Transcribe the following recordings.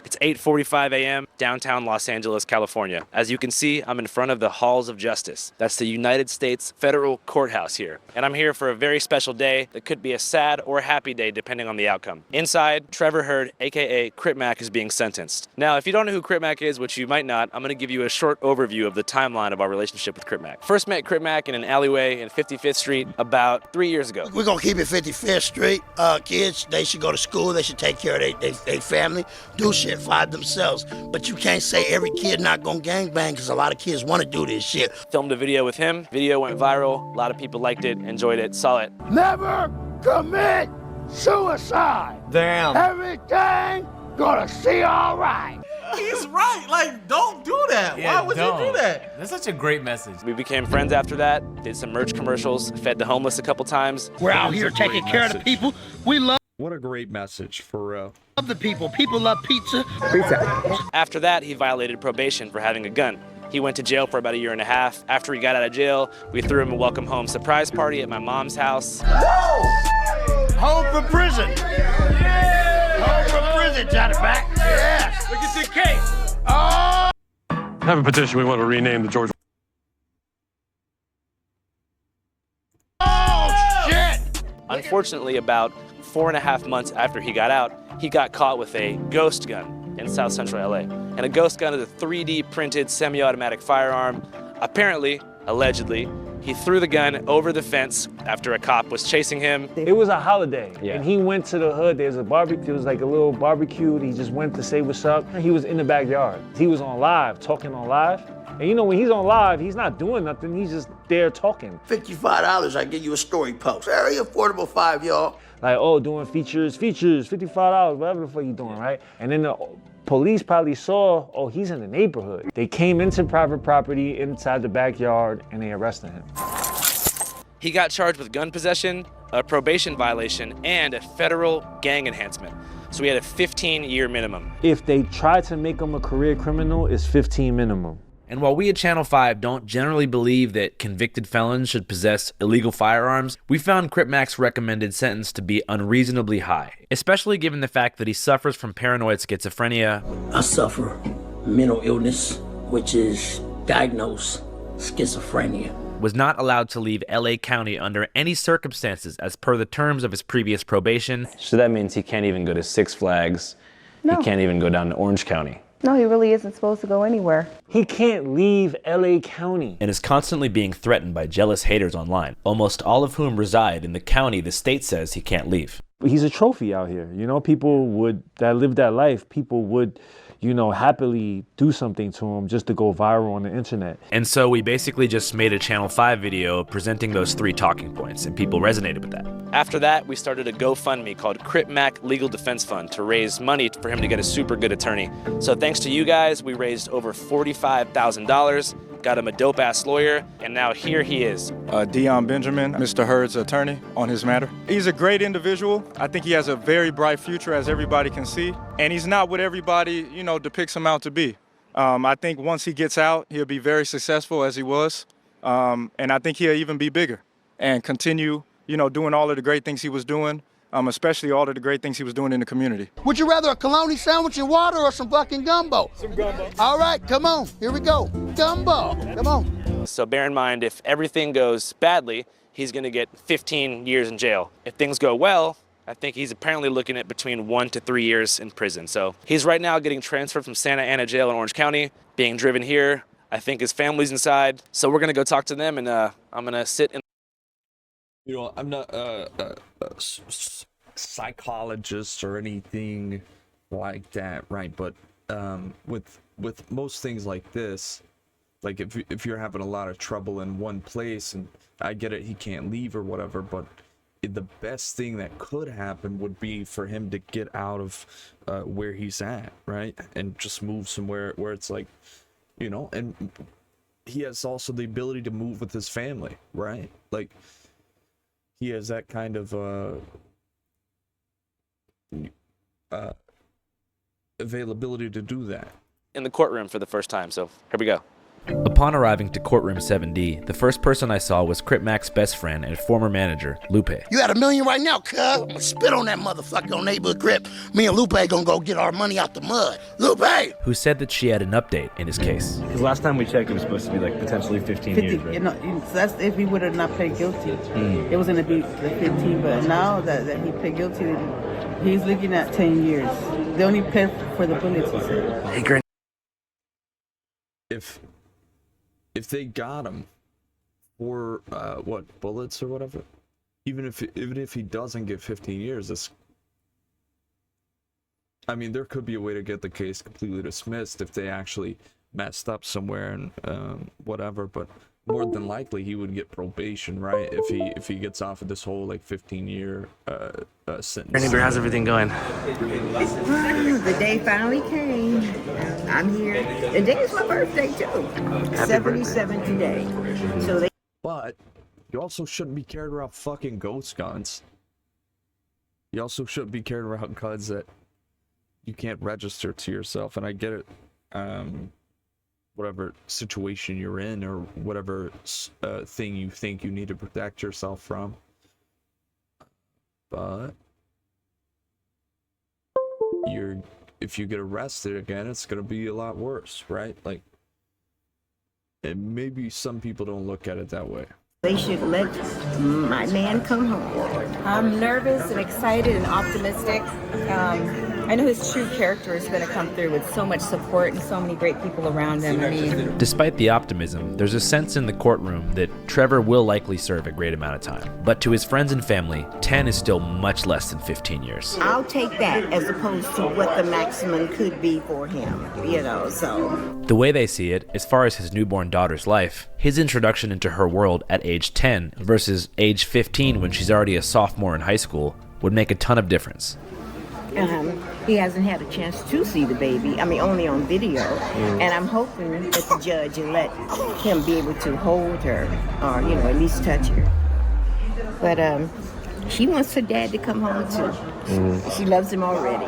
It's 8:45 a.m. downtown Los Angeles, California. As you can see, I'm in front of the Halls of Justice. That's the United States Federal Courthouse here. And I'm here for a very special day that could be a sad or a happy day depending on the outcome. Inside, Trevor Hurd, aka Crip Mac, is being sentenced. Now, if you don't know who Crip Mac is, which you might not, I'm going to give you a short overview of the timeline of our relationship with Crip Mac. First met Crip Mac in an alleyway in 55th Street about 3 years ago. We're going to keep it 55th Street. Kids, they should go to school. They should take care of their family, do shit for themselves. But you can't say every kid not going to gangbang because a lot of kids want to do this shit. Filmed a video with him. Video went viral. A lot of people liked it, enjoyed it, saw it. Never commit suicide. Damn. Everything gonna see all right. He's right. Like, don't do that. Yeah, Why would you do that? That's such a great message. We became friends after that, did some merch commercials, fed the homeless a couple times. We're out here taking care of the people. We love What a great message, for real. the people. People love pizza. After that, he violated probation for having a gun. He went to jail for about a year and a half. After he got out of jail, we threw him a welcome home surprise party at my mom's house. Home from prison. Home from prison, Johnny back. Yes. Look at your case. Oh. I have a petition we want to rename the George. Oh, shit. Unfortunately, about 4.5 months after he got out, he got caught with a ghost gun in South Central LA. And a ghost gun is a 3D printed semi-automatic firearm. Apparently, allegedly, he threw the gun over the fence after a cop was chasing him. It was a holiday, Yeah. and he went to the hood. There's a barbecue, it was like a little barbecue. He just went to say what's up. He was in the backyard. He was on live, talking on live. And you know, when he's on live, he's not doing nothing. He's just there talking. $55, I give you a story post. Very affordable 5, y'all. Like, oh, doing features, $55, whatever the fuck you doing, right? And then the police probably saw, oh, he's in the neighborhood. They came into private property inside the backyard and they arrested him. He got charged with gun possession, a probation violation, and a federal gang enhancement. So he had a 15-year minimum. If they try to make him a career criminal, it's 15 minimum. And while we at Channel 5 don't generally believe that convicted felons should possess illegal firearms, we found Crip Mac's recommended sentence to be unreasonably high, especially given the fact that he suffers from paranoid schizophrenia. I suffer mental illness, which is diagnosed schizophrenia. Was not allowed to leave LA County under any circumstances as per the terms of his previous probation. So that means he can't even go to Six Flags. No. He can't even go down to Orange County. No, he really isn't supposed to go anywhere. He can't leave LA County. And is constantly being threatened by jealous haters online, almost all of whom reside in the county the state says he can't leave. He's a trophy out here. You know, that live that life, people would, you know, happily do something to him just to go viral on the internet. And so we basically just made a Channel 5 video presenting those 3 talking points, and people resonated with that. After that, we started a GoFundMe called Crip Mac Legal Defense Fund to raise money for him to get a super good attorney. So thanks to you guys, we raised over $45,000, got him a dope-ass lawyer, and now here he is. Dion Benjamin, Mr. Hurd's attorney on his matter. He's a great individual. I think he has a very bright future, as everybody can see. And he's not what everybody, you know, depicts him out to be. I think once he gets out, he'll be very successful as he was. And I think he'll even be bigger and continue, you know, doing all of the great things he was doing, especially all of the great things he was doing in the community. Would you rather a bologna sandwich and water or some fucking gumbo? Some gumbo. All right, come on. Here we go. Gumbo. Come on. So bear in mind, if everything goes badly, he's gonna get 15 years in jail. If things go well, I think he's apparently looking at between 1 to 3 years in prison. So he's right now getting transferred from Santa Ana Jail in Orange County, being driven here. I think his family's inside. So we're gonna go talk to them, and I'm gonna sit in. You know, I'm not a psychologist or anything like that, right? But with most things like this, like if you're having a lot of trouble in one place, and I get it, he can't leave or whatever, but the best thing that could happen would be for him to get out of where he's at, right? And just move somewhere where it's like, you know, and he has also the ability to move with his family, right? Like, he has that kind of availability to do that. In the courtroom for the first time, so here we go. Upon arriving to courtroom 7D, the first person I saw was Crip Mac's best friend and former manager, Lupe. You had $1 million right now, cuz. I'm gonna spit on that motherfucker on neighborhood Crip. Me and Lupe gonna go get our money out the mud. Lupe! Who said that she had an update in his case. Because last time we checked, it was supposed to be like potentially 15 years, right? You know, so that's if he would have not pled guilty. It was going to be the 15, but now that he pled guilty, he's looking at 10 years. They only pled for the bullets, he said. Hey, Granny. If they got him for bullets or whatever, even if he doesn't get 15 years, there could be a way to get the case completely dismissed if they actually messed up somewhere and whatever. But more than likely, he would get probation, right? If he gets off of this whole like 15-year sentence. Granny, how's everything going? The day finally came. I'm here. The day is my birthday too. 77 today. So But you also shouldn't be carrying around fucking ghost guns. You also shouldn't be carrying around guns that you can't register to yourself. And I get it. Whatever situation you're in or whatever thing you think you need to protect yourself from. But if you get arrested again, it's gonna be a lot worse, right? Like, and maybe some people don't look at it that way. they should let my man come home. I'm nervous and excited and optimistic. I know his true character is going to come through with so much support and so many great people around him. Despite the optimism, there's a sense in the courtroom that Trevor will likely serve a great amount of time. But to his friends and family, 10 is still much less than 15 years. I'll take that as opposed to what the maximum could be for him, so. The way they see it, as far as his newborn daughter's life, his introduction into her world at age 10 versus age 15 when she's already a sophomore in high school would make a ton of difference. He hasn't had a chance to see the baby, only on video, and I'm hoping that the judge will let him be able to hold her, or, at least touch her. But she wants her dad to come home too. She loves him already.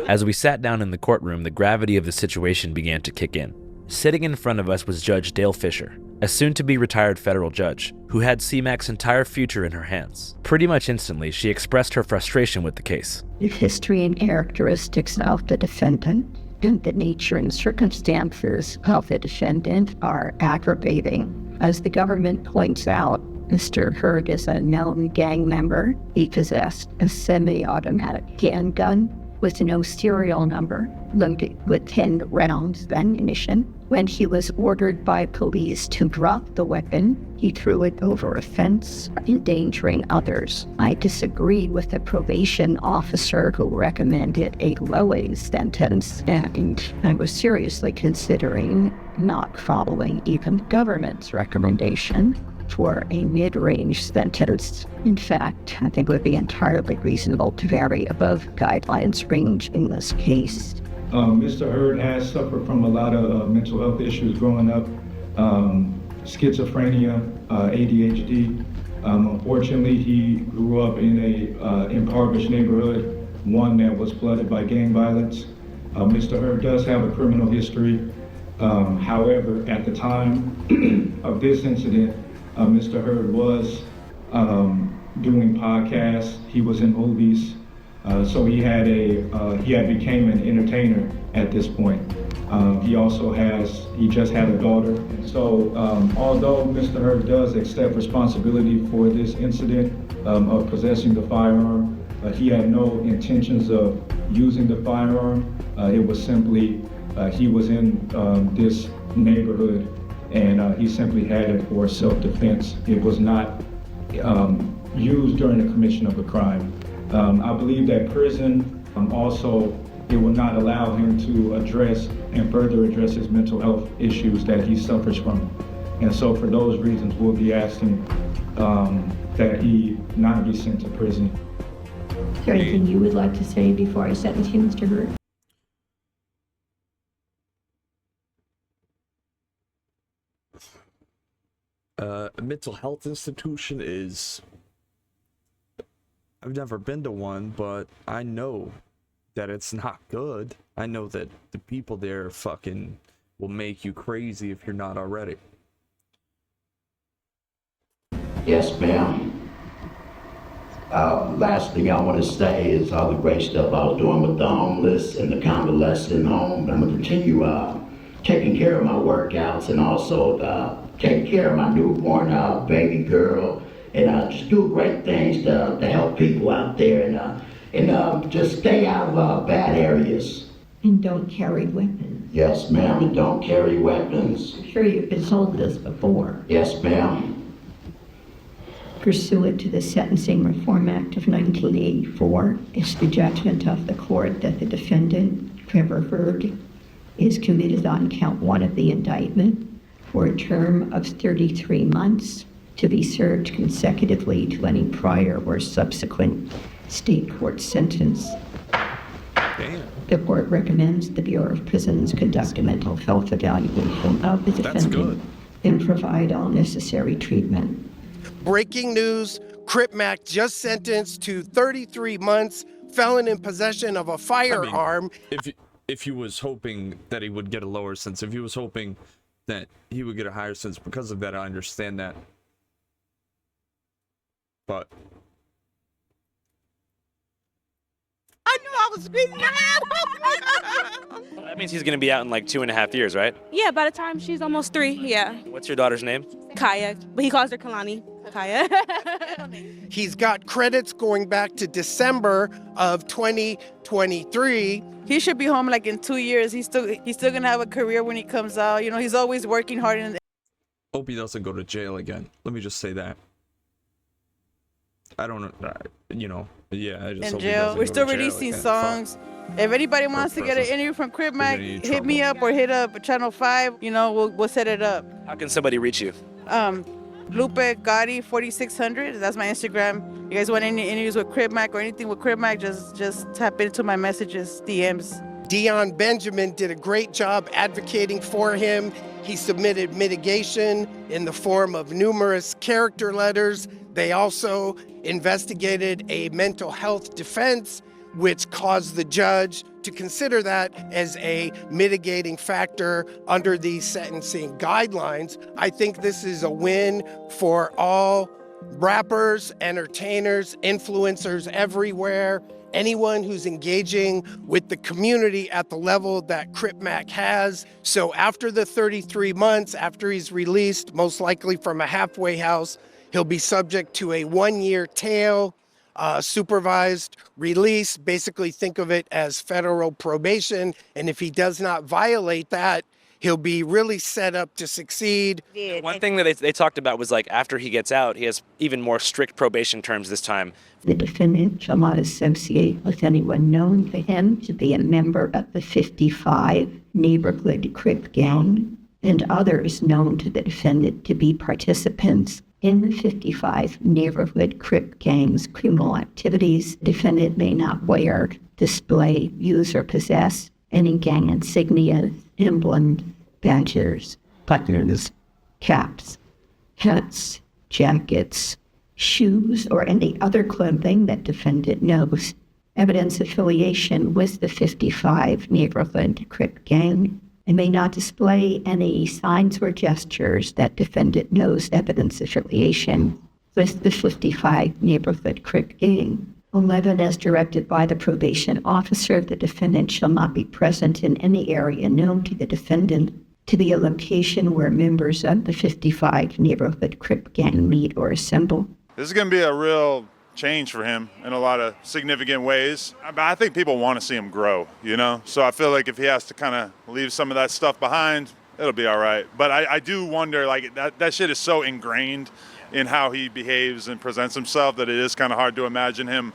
As we sat down in the courtroom, the gravity of the situation began to kick in. Sitting in front of us was Judge Dale Fisher, a soon-to-be retired federal judge who had C-Mac's entire future in her hands. Pretty much instantly, she expressed her frustration with the case. The history and characteristics of the defendant and the nature and circumstances of the defendant are aggravating. As the government points out, Mr. Hurd is a known gang member. He possessed a semi-automatic handgun with no serial number, loaded with 10 rounds of ammunition. When he was ordered by police to drop the weapon, he threw it over a fence, endangering others. I disagreed with the probation officer who recommended a low-age sentence, and I was seriously considering not following even the government's recommendation for a mid-range sentence. In fact, I think it would be entirely reasonable to vary above guidelines range in this case. Mr. Hurd has suffered from a lot of mental health issues growing up, schizophrenia, ADHD. Unfortunately, he grew up in a impoverished neighborhood, one that was flooded by gang violence. Mr. Hurd does have a criminal history. However, at the time of this incident, Mr. Hurd was doing podcasts. He was in movies. So he had became an entertainer at this point. He just had a daughter. So although Mr. Hurd does accept responsibility for this incident of possessing the firearm, he had no intentions of using the firearm. It was simply, he was in this neighborhood and he simply had it for self-defense. It was not used during the commission of a crime. I believe that prison also, it will not allow him to address and further address his mental health issues that he suffers from. And so for those reasons, we'll be asking that he not be sent to prison. Is there anything you would like to say before I sentence you, Mr. Hurd? A mental health institution is... I've never been to one, but I know that it's not good. I know that the people there fucking will make you crazy if you're not already. Yes, ma'am. Last thing I want to say is all the great stuff I was doing with the homeless and the convalescent home. I'm going to continue taking care of my workouts and also taking care of my newborn baby girl and just do great things to help people out there and just stay out of bad areas. And don't carry weapons. Yes, ma'am, and don't carry weapons. I'm sure you've been told this before. Yes, ma'am. Pursuant to the Sentencing Reform Act of 1984, it's the judgment of the court that the defendant, Trevor Hurd, is committed on count 1 of the indictment for a term of 33 months to be served consecutively to any prior or subsequent state court sentence. The court recommends the Bureau of Prisons conduct a mental health evaluation of the defendant and provide all necessary treatment. Breaking news, Crip Mac just sentenced to 33 months, felon in possession of a firearm. If he was hoping that he would get a lower sentence, if he was hoping that he would get a higher sentence because of that, I understand that. But I knew I was screaming that. That means he's going to be out in like 2.5 years, right? Yeah, by the time she's almost 3, yeah. What's your daughter's name? Kaya, but he calls her Kalani. Kaya. He's got credits going back to December of 2023. He should be home like in 2 years. He's still gonna have a career when he comes out. You know, he's always working hard. hope he doesn't go to jail again. Let me just say that. I don't know, you know, yeah. I just in jail. We're still releasing songs. If anybody wants to get an interview from Crip Mac, hit me up or hit up Channel 5. You know, we'll set it up. How can somebody reach you? Lupe Gotti 4600. That's my Instagram. You guys want any interviews with Crip Mac or anything with Crip Mac? Just tap into my messages, DMs. Dion Benjamin did a great job advocating for him. He submitted mitigation in the form of numerous character letters. They also investigated a mental health defense, which caused the judge to consider that as a mitigating factor under these sentencing guidelines. I think this is a win for all rappers, entertainers, influencers everywhere, anyone who's engaging with the community at the level that Crip Mac has. So after the 33 months, after he's released, most likely from a halfway house, he'll be subject to a 1-year tail, supervised release. Basically think of it as federal probation. And if he does not violate that, he'll be really set up to succeed. One thing that they talked about was like after he gets out, he has even more strict probation terms this time. The defendant shall not associate with anyone known to him to be a member of the 55 neighborhood Crip gang and others known to the defendant to be participants in the 55 neighborhood Crip gang's criminal activities. The defendant may not wear, display, use, or possess any gang insignia, emblems, badges, buttons, caps, hats, jackets, shoes, or any other clothing that defendant knows evidence affiliation with the 55 neighborhood Crip gang, and may not display any signs or gestures that defendant knows evidence affiliation with the 55 neighborhood Crip gang. 11, as directed by the probation officer, the defendant shall not be present in any area known to the defendant to be a location where members of the 55 neighborhood Crip gang meet or assemble. This is going to be a real change for him in a lot of significant ways. I think people want to see him grow, you know? So I feel like if he has to kind of leave some of that stuff behind, it'll be all right. But I do wonder, like, that shit is so ingrained in how he behaves and presents himself that it is kind of hard to imagine him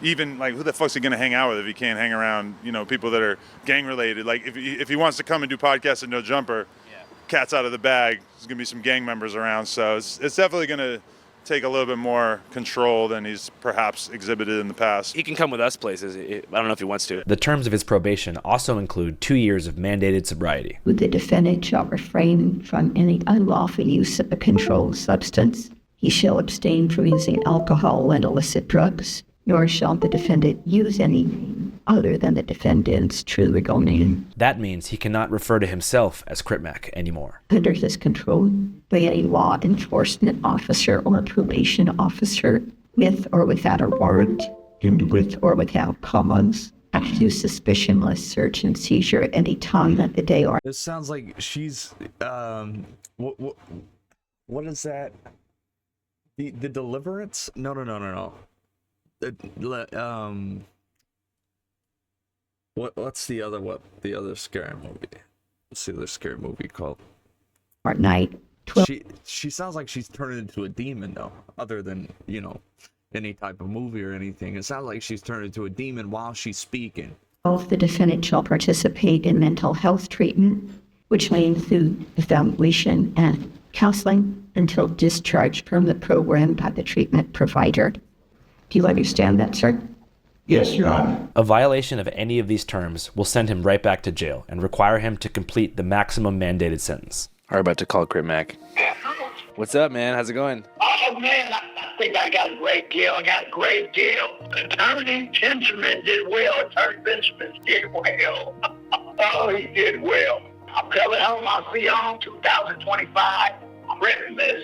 even, like, who the fuck's he going to hang out with if he can't hang around, you know, people that are gang related. Like, if he wants to come and do podcasts at No Jumper, cat's out of the bag, there's going to be some gang members around. So it's definitely going to take a little bit more control than he's perhaps exhibited in the past. He can come with us places. I don't know if he wants to. The terms of his probation also include 2 years of mandated sobriety. The defendant shall refrain from any unlawful use of a controlled substance. He shall abstain from using alcohol and illicit drugs, nor shall the defendant use any other than the defendant's true legal name. That means he cannot refer to himself as Crip Mac anymore. Under his control by any law enforcement officer or probation officer with or without a warrant, and with or without cause, to suspicionless search and seizure at any time of the day or. This sounds like she's what is that? The Deliverance? No. What's the other scary movie? What's the other scary movie called? Night. She sounds like she's turning into a demon though, other than, you know, any type of movie or anything. It sounds like she's turned into a demon while she's speaking. Both the defendant shall participate in mental health treatment, which may include evaluation and counseling until discharged from the program by the treatment provider. Do you understand that, sir? Yes, Your Honor. A violation of any of these terms will send him right back to jail and require him to complete the maximum mandated sentence. We're about to call Crip Mac. What's up, man? How's it going? Oh, man, I think I got a great deal. Attorney Benjamin did well. Attorney Benjamin did well. Oh, he did well. I'm coming home. I'll see you on 2025 Christmas.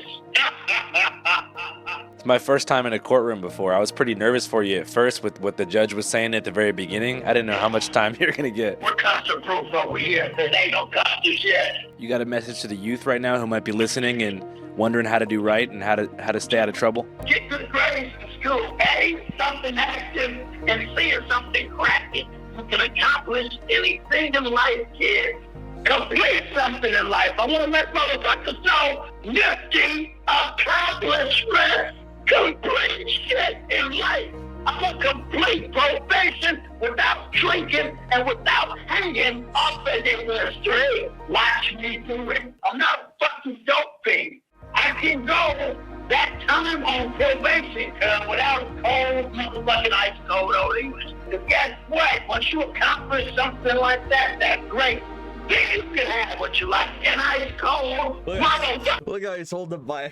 It's my first time in a courtroom before. I was pretty nervous for you at first with what the judge was saying at the very beginning. I didn't know how much time you were going to get. We're custom proof over here. There ain't no customs yet. You got a message to the youth right now who might be listening and wondering how to do right and how to stay out of trouble? Get good grades in school. A, something active, and C is something crafty. You can accomplish anything in life, kids. Complete something in life. I want to let motherfuckers know nifty accomplishments. Complete shit in life. I'm a complete probation without drinking and without hanging off an industry. Watch me do it. I'm not a fucking dope fiend. I can go that time on probation without a cold motherfucking ice cold old English. Because guess what? Once you accomplish something like that, that's great. Then you can have what you like. And ice cold motherfucker. Look how he's holding by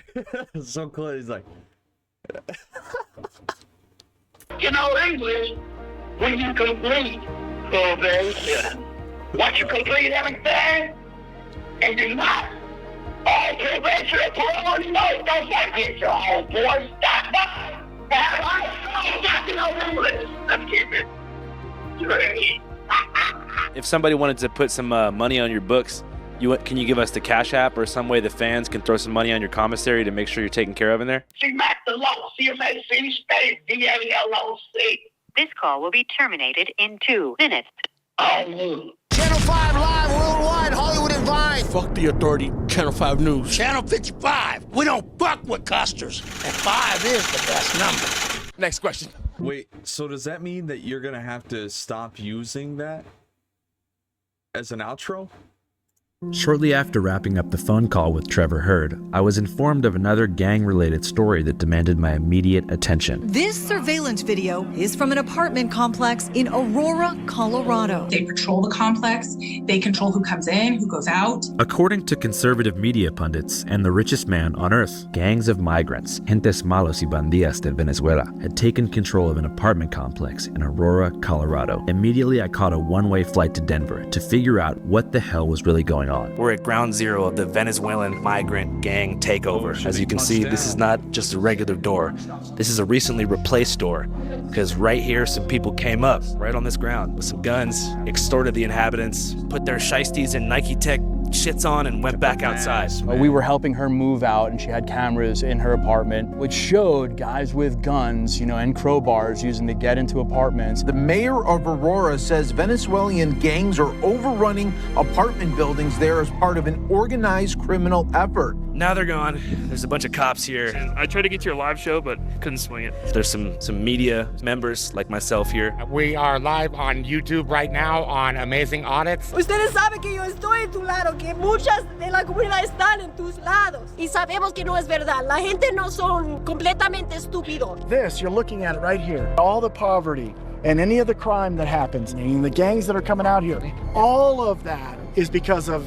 so close. He's like, you know English when you complete probation. Once you complete everything, and you're not all probation and parole, you know, don't forget your home boy. Stop by. Have you know English. Let's keep it straight. If somebody wanted to put some money on your books, can you give us the Cash App or some way the fans can throw some money on your commissary to make sure you're taken care of in there? C-Mac the Low, C-M-A-C space D-A-L-O-C. This call will be terminated in 2 minutes. Oh, Channel 5 Live Worldwide, Hollywood and Vine. Fuck the authority, Channel 5 News. Channel 55. We don't fuck with custers. And 5 is the best number. Next question. wait, so does that mean that you're gonna have to stop using that as an outro? Shortly after wrapping up the phone call with Trevor Hurd, I was informed of another gang-related story that demanded my immediate attention. This surveillance video is from an apartment complex in Aurora, Colorado. They patrol the complex. They control who comes in, who goes out. According to conservative media pundits and the richest man on earth, gangs of migrants, gentes malos y bandidas de Venezuela, had taken control of an apartment complex in Aurora, Colorado. Immediately, I caught a one-way flight to Denver to figure out what the hell was really going on. We're at ground zero of the Venezuelan migrant gang takeover. As you can see, this is not just a regular door. This is a recently replaced door, because right here, some people came up right on this ground with some guns, extorted the inhabitants, put their shiesties and Nike Tech shits on and went back outside. We were helping her move out, and she had cameras in her apartment, which showed guys with guns, and crowbars using to get into apartments. The mayor of Aurora says Venezuelan gangs are overrunning apartment buildings there as part of an organized criminal effort. Now they're gone. There's a bunch of cops here. I tried to get to your live show, but couldn't swing it. There's some media members like myself here. We are live on YouTube right now on Amazing Audits. Ustedes saben que yo estoy en tu lado, que muchas de la comunidad están en tus lados. Y sabemos que no es verdad. La gente no son completamente estúpidos. This, you're looking at it right here. All the poverty and any of the crime that happens, and the gangs that are coming out here, all of that is because of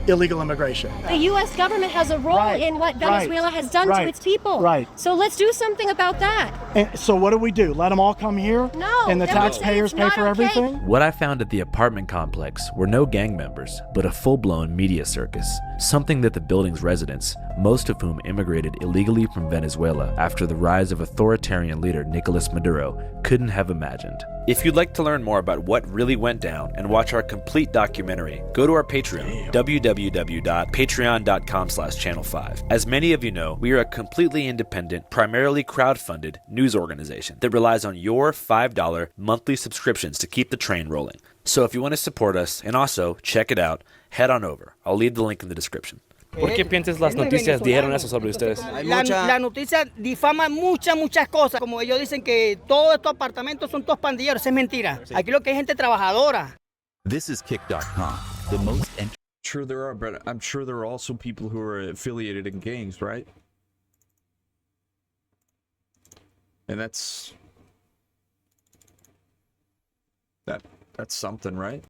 illegal immigration. The U.S. government has a role in what Venezuela has done to its people. Right. So let's do something about that. And so what do? Let them all come here? No. And the then we'll say taxpayers it's pay not for okay. everything? What I found at the apartment complex were no gang members, but a full-blown media circus, something that the building's residents, most of whom immigrated illegally from Venezuela after the rise of authoritarian leader Nicolas Maduro, couldn't have imagined. If you'd like to learn more about what really went down and watch our complete documentary, go to our Patreon, www.patreon.com/channel5. As many of you know, we are a completely independent, primarily crowdfunded news organization that relies on your $5 monthly subscriptions to keep the train rolling. So if you want to support us and also check it out, head on over. I'll leave the link in the description. ¿Por qué piensas las noticias dijeron eso sobre ustedes? La noticia difama muchas cosas. Como ellos dicen que todos estos apartamentos son todos pandilleros, es mentira. Aquí lo que hay gente trabajadora. This is Kick.com, the most. Sure there are, but I'm sure there are also people who are affiliated in gangs, right? And that's something, right?